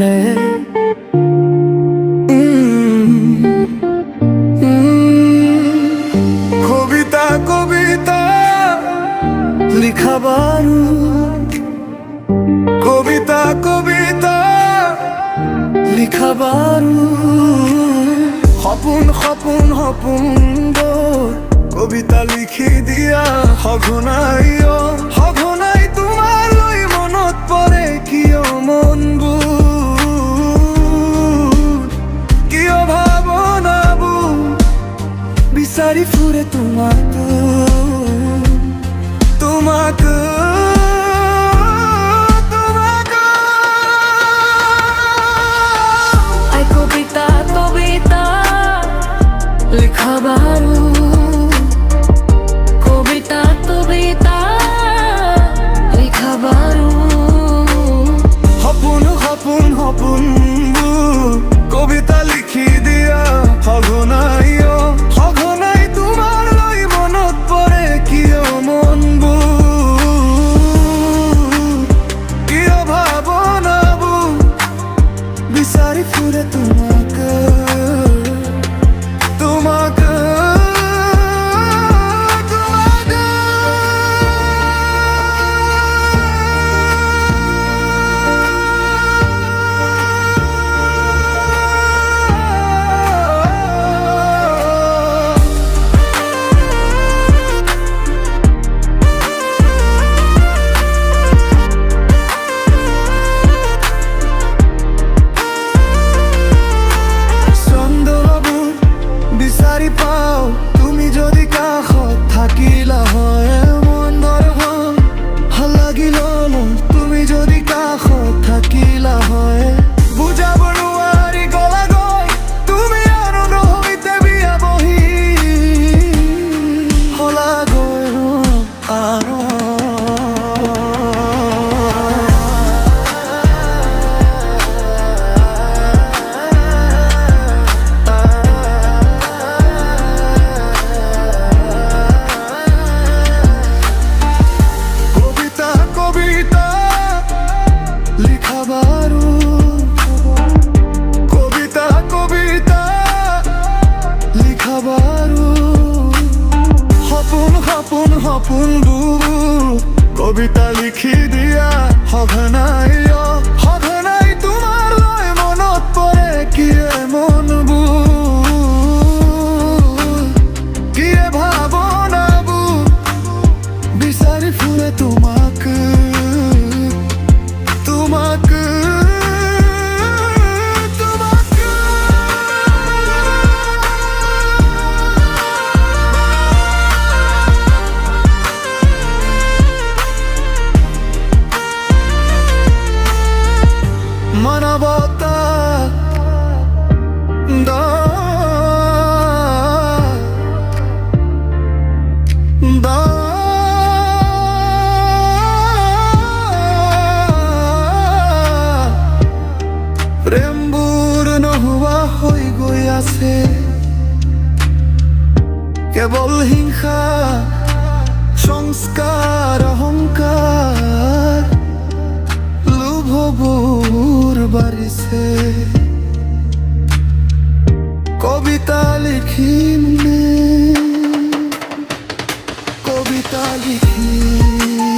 রে কবিতা কবিতা লিখাবার কবিতা কবিতা লিখাবার সপোন সপোন সপোন কবিতা লিখি দিয়া সঘনাই সঘনাই তোমালৈ মনত পৰে কিয় মনবোৰ কিয় ভাৱনাবোৰ বিচাৰি ফুৰে তোমাক তোমাক কবিতা কবিতা লিখাবার কবিতা কবিতা লিখাবার সপোন সপোন সপোন কবিতা লিখি দিয়া সঘনাই সঘনাই তোমালৈ মনত পৰে কিয় মনবোৰ কিয় ভাৱনাবোৰ বিচাৰি ফুৰে তোমাক তোমাক তুমি যদি কাষত থাকিলা হয় মন ধৰম লাগিল তুমি যদি কাষত থাকিলা হয় বুজাব নোৱাৰি গলা গৈ তুমি আৰু নহৈতে বিয়া বহি হলা গৈ আৰু কবিতা কবিতা লিখাবাৰো সপোন সপোন সপোনবোৰ কবিতা লিখি দিয়া সঘনাই সঘনাই তোমালৈ মনত পৰে কিয়ে মনবোৰ কিয়ে ভাৱনাবোৰ বিচাৰি ফুৰে তোমাক তোমাক মানৱতা প্ৰেমবোৰ নোহোৱা হৈ গৈ আছে কেৱল হিংসা সংস্কাৰ অহংকাৰ লোভবোৰ বাঢ়িছে কবিতা লিখিম কবিতা লিখিম